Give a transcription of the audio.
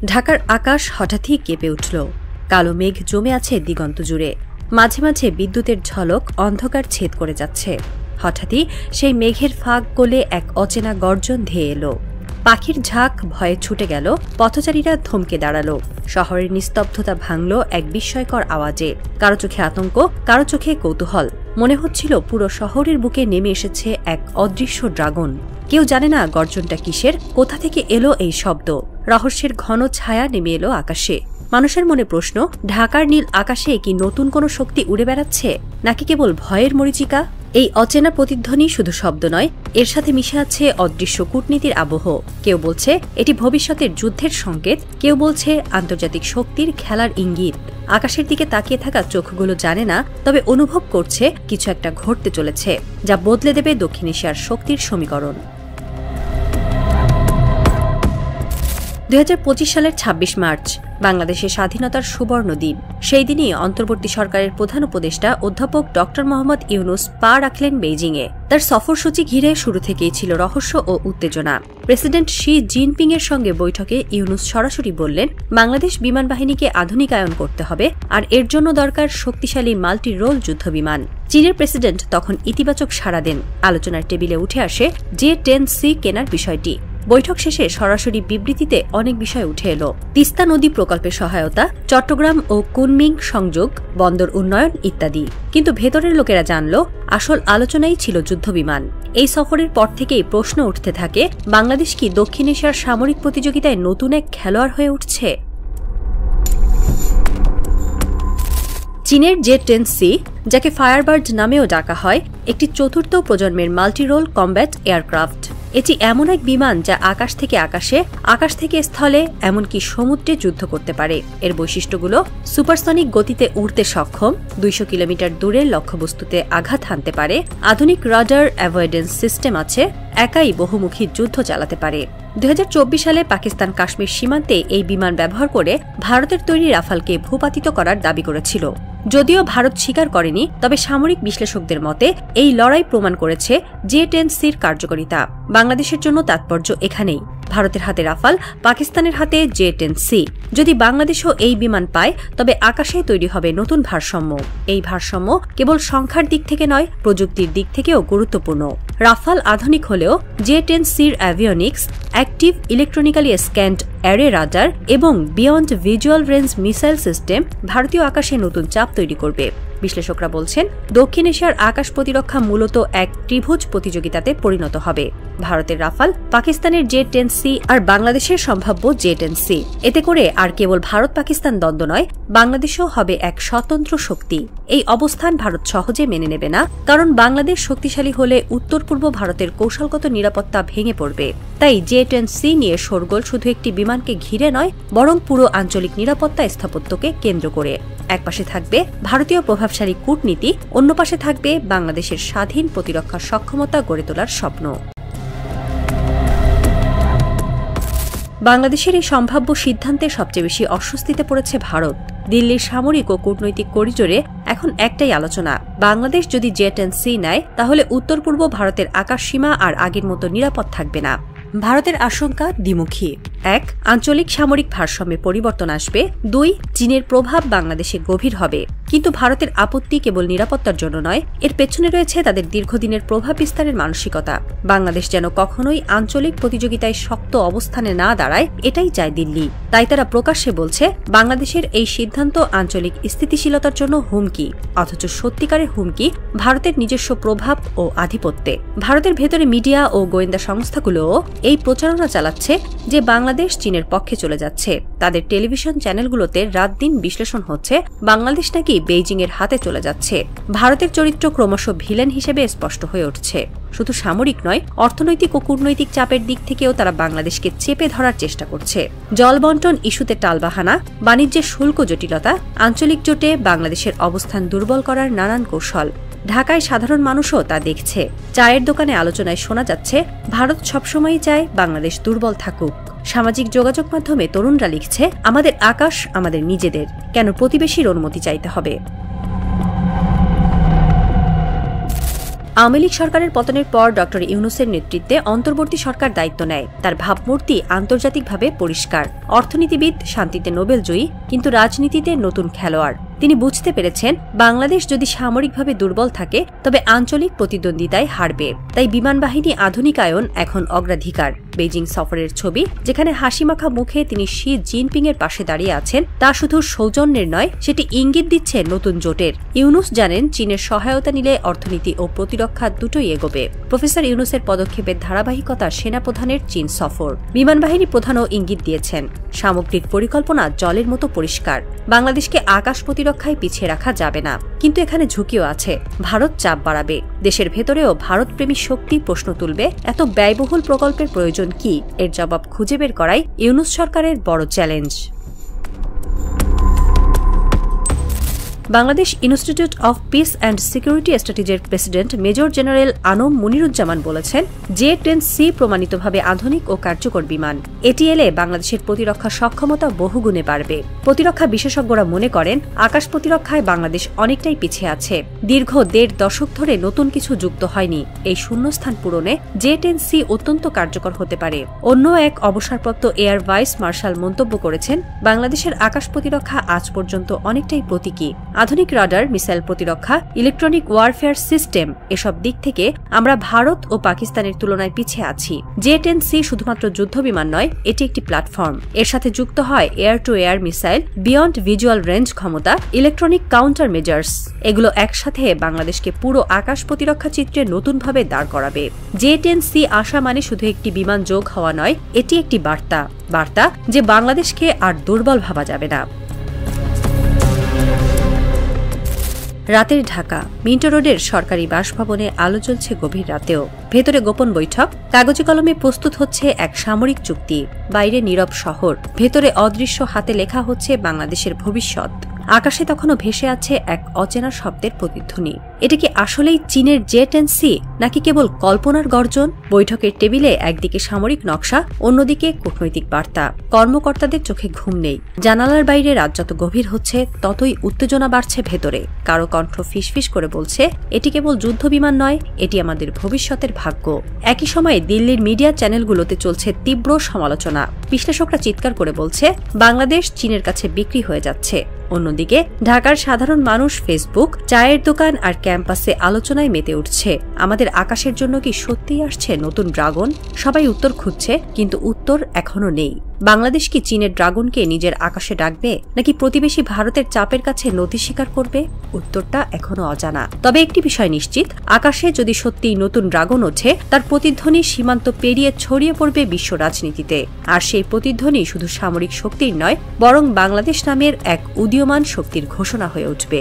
ঢাকার আকাশ হঠাৎই কেঁপে উঠল। কালো মেঘ জমে আছে দিগন্ত জুড়ে। মাঝে মাঝে বিদ্যুতের ঝলক অন্ধকার ছেদ করে যাচ্ছে। হঠাৎই সেই মেঘের ফাঁক গলে এক অচেনা গর্জন ধেয়ে এলো। পাখির ঝাঁক ভয়ে ছুটে গেল। পথচারীরা থমকে দাঁড়ালো। শহরের নিস্তব্ধতা ভাঙল এক বিস্ময়কর আওয়াজে। কারো চোখে আতঙ্ক, কারো চোখে কৌতূহল। মনে হচ্ছিল পুরো শহরের বুকে নেমে এসেছে এক অদৃশ্য ড্রাগন। কেউ জানে না গর্জনটা কিসের, কোথা থেকে এলো এই শব্দ। রহস্যের ঘন ছায়া নেমে এলো আকাশে। মানুষের মনে প্রশ্ন, ঢাকার নীল আকাশে কি নতুন কোনো শক্তি উড়ে বেড়াচ্ছে, নাকি কেবল ভয়ের মরীচিকা? এই অচেনা প্রতিধ্বনি শুধু শব্দ নয়, এর সাথে মিশে আছে অদৃশ্য কূটনীতির আবহ। কেউ বলছে এটি ভবিষ্যতের যুদ্ধের সংকেত, কেউ বলছে আন্তর্জাতিক শক্তির খেলার ইঙ্গিত। আকাশের দিকে তাকিয়ে থাকা চোখগুলো জানে না, তবে অনুভব করছে কিছু একটা ঘটতে চলেছে, যা বদলে দেবে দক্ষিণ এশিয়ার শক্তির সমীকরণ। 2025 সালের 26 মার্চ বাংলাদেশের স্বাধীনতার সুবর্ণ দিন। সেই দিনই অন্তর্বর্তী সরকারের প্রধান উপদেষ্টা অধ্যাপক ড. মোহাম্মদ ইউনূস পা রাখলেন বেইজিংয়ে। তার সফরসূচি ঘিরে শুরু থেকেই ছিল রহস্য ও উত্তেজনা। প্রেসিডেন্ট শি জিনপিং এর সঙ্গে বৈঠকে ইউনূস সরাসরি বললেন, বাংলাদেশ বিমান বাহিনীকে আধুনিকায়ন করতে হবে, আর এর জন্য দরকার শক্তিশালী মাল্টি রোল যুদ্ধবিমান। চীনের প্রেসিডেন্ট তখন ইতিবাচক সাড়া দেন। আলোচনার টেবিলে উঠে আসে J-10C কেনার বিষয়টি। বৈঠক শেষে সরাসরি বিবৃতিতে অনেক বিষয় উঠে এলো। তিস্তা নদী প্রকল্পের সহায়তা, চট্টগ্রাম ও কুনমিং সংযোগ, বন্দর উন্নয়ন ইত্যাদি। কিন্তু ভেতরের লোকেরা জানল, আসল আলোচনাই ছিল যুদ্ধবিমান। এই সফরের পর থেকেই প্রশ্ন উঠতে থাকে, বাংলাদেশ কি দক্ষিণ এশিয়ার সামরিক প্রতিযোগিতায় নতুন এক খেলোয়াড় হয়ে উঠছে? চীনের J-10C, যাকে ফায়ারবার্ড নামেও ডাকা হয়, একটি চতুর্থ প্রজন্মের মাল্টিরোল কমব্যাট এয়ারক্রাফট। এটি এমন এক বিমান যা আকাশ থেকে আকাশে, আকাশ থেকে স্থলে, এমনকি সমুদ্রে যুদ্ধ করতে পারে। এর বৈশিষ্ট্যগুলো: সুপারসনিক গতিতে উড়তে সক্ষম, 200 কিলোমিটার দূরের লক্ষ্যবস্তুতে আঘাত হানতে পারে, আধুনিক রাডার অ্যাভয়েডেন্স সিস্টেম আছে, একাই বহুমুখী যুদ্ধ চালাতে পারে। 2024 সালে পাকিস্তান কাশ্মীর সীমান্তে এই বিমান ব্যবহার করে ভারতের তৈরি রাফালকে ভূপাতিত করার দাবি করেছিল। যদিও ভারত স্বীকার করেনি, তবে সামরিক বিশ্লেষকদের মতে এই লড়াই প্রমাণ করেছে J-10Cর কার্যকারিতা। বাংলাদেশের জন্য তাৎপর্য এখানেই। ভারতের হাতে রাফাল, পাকিস্তানের হাতে J-10C। যদি বাংলাদেশও এই বিমান পায়, তবে আকাশে তৈরি হবে নতুন ভারসাম্য। এই ভারসাম্য কেবল সংখ্যার দিক থেকে নয়, প্রযুক্তির দিক থেকেও গুরুত্বপূর্ণ। রাফাল আধুনিক হলেও J-10Cর avionics, active electronically scanned array radar এবং beyond visual range missile system ভারতীয় আকাশে নতুন চাপ তৈরি করবে। বিশ্লেষকরা বলছেন, দক্ষিণ এশিয়ার আকাশ প্রতিরক্ষা মূলত এক ত্রিভুজ প্রতিযোগিতাতে পরিণত হবে। ভারতের রাফাল, পাকিস্তানের J-10C আর বাংলাদেশের সম্ভাব্য J-10C। এতে করে আর কেবল ভারত পাকিস্তান দ্বন্দ্ব নয়, বাংলাদেশও হবে এক স্বতন্ত্র শক্তি। এই অবস্থান ভারত সহজে মেনে নেবে না, কারণ বাংলাদেশ শক্তিশালী হলে উত্তর পূর্ব ভারতের কৌশলগত নিরাপত্তা ভেঙে পড়বে। তাই J-10C নিয়ে শোরগোল শুধু একটি বিমানকে ঘিরে নয়, বরং পুরো আঞ্চলিক নিরাপত্তা স্থাপত্যকে কেন্দ্র করে। একপাশে থাকবে ভারতীয় প্রভাবশালী কূটনীতি, অন্য পাশে থাকবে বাংলাদেশের স্বাধীন প্রতিরক্ষা সক্ষমতা গড়ে তোলার স্বপ্ন। বাংলাদেশের এই সম্ভাব্য সিদ্ধান্তে সবচেয়ে বেশি অস্বস্তিতে পড়েছে ভারত। দিল্লির সামরিক ও কূটনৈতিক করিডোরে এখন একটাই আলোচনা, বাংলাদেশ যদি J-10C নেয়, তাহলে উত্তর পূর্ব ভারতের আকাশ সীমা আর আগের মতো নিরাপদ থাকবে না। ভারতের আশঙ্কা দ্বিমুখী। 1. আঞ্চলিক সামরিক ভারসাম্যে পরিবর্তন আসবে। 2. চীনের প্রভাব বাংলাদেশে গভীর হবে। কিন্তু ভারতের আপত্তি কেবল নিরাপত্তার জন্য নয়, এর পেছনে রয়েছে তাদের দীর্ঘদিনের প্রভাব বিস্তারের মানসিকতা। বাংলাদেশ যেন কখনোই আঞ্চলিক প্রতিযোগিতায় শক্ত অবস্থানে না দাঁড়ায়, এটাই চায় দিল্লি। তাই তারা প্রকাশ্যে বলছে, বাংলাদেশের এই সিদ্ধান্ত আঞ্চলিক স্থিতিশীলতার জন্য হুমকি, অথচ সত্যিকারের হুমকি ভারতের নিজস্ব প্রভাব ও আধিপত্যে। ভারতের ভেতরে মিডিয়া ও গোয়েন্দা সংস্থাগুলোও এই প্রচারণা চালাচ্ছে যে বাংলাদেশ চীনের পক্ষে চলে যাচ্ছে। তাদের টেলিভিশন চ্যানেলগুলোতে রাত দিন বিশ্লেষণ হচ্ছে, বাংলাদেশ নাকি বেইজিং এর হাতে চলে যাচ্ছে। ভারতের চরিত্র ক্রমশ ভিলেন হিসেবে স্পষ্ট হয়ে উঠছে। শুধু সামরিক নয়, অর্থনৈতিক ও কূটনৈতিক চাপের দিক থেকেও তারা বাংলাদেশকে চেপে ধরার চেষ্টা করছে। জল বন্টন ইস্যুতে টালবাহানা, বাণিজ্যের শুল্ক জটিলতা, আঞ্চলিক জোটে বাংলাদেশের অবস্থান দুর্বল করার নানান কৌশল। ঢাকায় সাধারণ মানুষও তা দেখছে। চায়ের দোকানে আলোচনায় শোনা যাচ্ছে, ভারত সবসময়ই চায় বাংলাদেশ দুর্বল থাকুক। সামাজিক যোগাযোগ মাধ্যমে তরুণরা লিখছে, আমাদের আকাশ আমাদের নিজেদের, কেন প্রতিবেশীর অনুমতি চাইতে হবে? আওয়ামী লীগ সরকারের পতনের পর ড ইউনূসের নেতৃত্বে অন্তর্বর্তী সরকার দায়িত্ব নেয়। তার ভাবমূর্তি আন্তর্জাতিকভাবে পরিষ্কার। অর্থনীতিবিদ, শান্তিতে নোবেলজয়ী, কিন্তু রাজনীতিতে নতুন খেলোয়াড়। তিনি বুঝতে পেরেছেন বাংলাদেশ যদি সামরিকভাবে দুর্বল থাকে তবে আঞ্চলিক প্রতিদ্বন্দ্বিতায় হারবে। তাই বিমান বাহিনী আধুনিকায়ন এখন অগ্রাধিকার। বেইজিং সফরের ছবি, যেখানে হাসিমাখা মুখে তিনি শি জিনপিং এর পাশে দাঁড়িয়ে আছেন, তা শুধু সৌজন্যের নয়, সেটি ইঙ্গিত দিচ্ছে নতুন জোটের। ইউনূস জানেন চীনের সহায়তা নিলে অর্থনীতি ও প্রতিরক্ষা দুটোই এগোবে। প্রফেসর ইউনূসের পদক্ষেপের ধারাবাহিকতা সেনাপ্রধানের চীন সফর। বিমান বাহিনী প্রধানও ইঙ্গিত দিয়েছেন সামগ্রিক পরিকল্পনা জলের মতো পরিষ্কার। বাংলাদেশকে আকাশ প্রতিরক্ষায় পিছিয়ে রাখা যাবে না, কিন্তু এখানে ঝুঁকিও আছে। ভারত চাপ বাড়াবে। দেশের ভেতরেও ভারতপ্রেমী শক্তি প্রশ্ন তুলবে, এত ব্যয়বহুল প্রকল্পের প্রয়োজন কি? এর জবাব খুঁজে বের করাই ইউনূস সরকারের বড় challenge. Bangladesh institute of peace and security স্ট্র্যাটেজির president major general ANM Muniruzzaman বলেছেন, J-10C প্রমাণিতভাবে আধুনিক ও কার্যকর বিমান। এটি এলে বাংলাদেশের প্রতিরক্ষা সক্ষমতা বহুগুণে বাড়বে। প্রতিরক্ষা বিশেষজ্ঞরা মনে করেন আকাশ প্রতিরক্ষায় বাংলাদেশ অনেকটাই পিছিয়ে আছে। দীর্ঘ ১.৫ দশক ধরে নতুন কিছু যুক্ত হয়নি। এই শূন্যস্থান পূরণে J-10C অত্যন্ত কার্যকর হতে পারে। অন্য এক অবসরপ্রাপ্ত এয়ার ভাইস মার্শাল মন্তব্য করেছেন, বাংলাদেশের আকাশ প্রতিরক্ষা আজ পর্যন্ত অনেকটাই প্রতীকী। আধুনিক রাডার, মিসাইল প্রতিরক্ষা, ইলেকট্রনিক ওয়ারফেয়ার সিস্টেম, এসব দিক থেকে আমরা ভারত ও পাকিস্তানের তুলনায় পিছিয়ে আছি। J-10C শুধুমাত্র যুদ্ধবিমান নয়, এটি একটি প্ল্যাটফর্ম। এর সাথে যুক্ত হয় air two air missile, beyond visual range ক্ষমতা, ইলেকট্রনিক কাউন্টার মেজার্স। এগুলো একসাথে বাংলাদেশকে পুরো আকাশ প্রতিরক্ষা চিত্রে নতুনভাবে দাঁড় করাবে। J-10C আসা মানে শুধু একটি বিমান যোগ হওয়া নয়, এটি একটি বার্তা যে বাংলাদেশকে আর দুর্বল ভাবা যাবে না। রাতের ঢাকা মিন্টো রোডের সরকারি বাসভবনে আলো জ্বলছে গভীর রাতেও। ভেতরে গোপন বৈঠক, কাগজে কলমে প্রস্তুত হচ্ছে এক সামরিক চুক্তি। বাইরে নীরব শহর, ভেতরে অদৃশ্য হাতে লেখা হচ্ছে বাংলাদেশের ভবিষ্যৎ। আকাশে তখনও ভেসে আছে এক অচেনা শব্দের প্রতিধ্বনি। এটা কি আসলেই চীনের J-10C নাকি কেবল কল্পনার গর্জন? বৈঠকের টেবিলে একদিকে সামরিক নকশা, অন্যদিকে কূটনৈতিক বার্তা। কর্মকর্তাদের চোখে ঘুম নেই। জানালার বাইরে রাত যত গভীর হচ্ছে ততই উত্তেজনা বাড়ছে ভেতরে। কারো কণ্ঠ ফিসফিস করে বলছে, এটি কেবল যুদ্ধবিমান নয়, এটি আমাদের ভবিষ্যতের ভাগ্য। একই সময়ে দিল্লির মিডিয়া চ্যানেলগুলোতে চলছে তীব্র সমালোচনা। বিশ্লেষকরা চিৎকার করে বলছে, বাংলাদেশ চীনের কাছে বিক্রি হয়ে যাচ্ছে। অন্যদিকে ঢাকার সাধারণ মানুষ ফেসবুক, চায়ের দোকান আর ক্যাম্পাসে আলোচনায় মেতে উঠছে। আমাদের আকাশের জন্য কি সত্যিই আসছে নতুন ড্রাগন? সবাই উত্তর খুঁজছে, কিন্তু উত্তর এখনো নেই। বাংলাদেশ কি চীনের ড্রাগনকে নিজের আকাশে ডাকবে, নাকি প্রতিবেশী ভারতের চাপের কাছে নতি স্বীকার করবে? উত্তরটা এখনো অজানা। তবে একটি বিষয় নিশ্চিত, আকাশে যদি সত্যিই নতুন ড্রাগন ওঠে, তার প্রতিধ্বনি সীমান্ত পেরিয়ে ছড়িয়ে পড়বে বিশ্ব রাজনীতিতে। আর সেই প্রতিধ্বনি শুধু সামরিক শক্তির নয়, বরং বাংলাদেশ নামের এক উদীয়মান শক্তির ঘোষণা হয়ে উঠবে।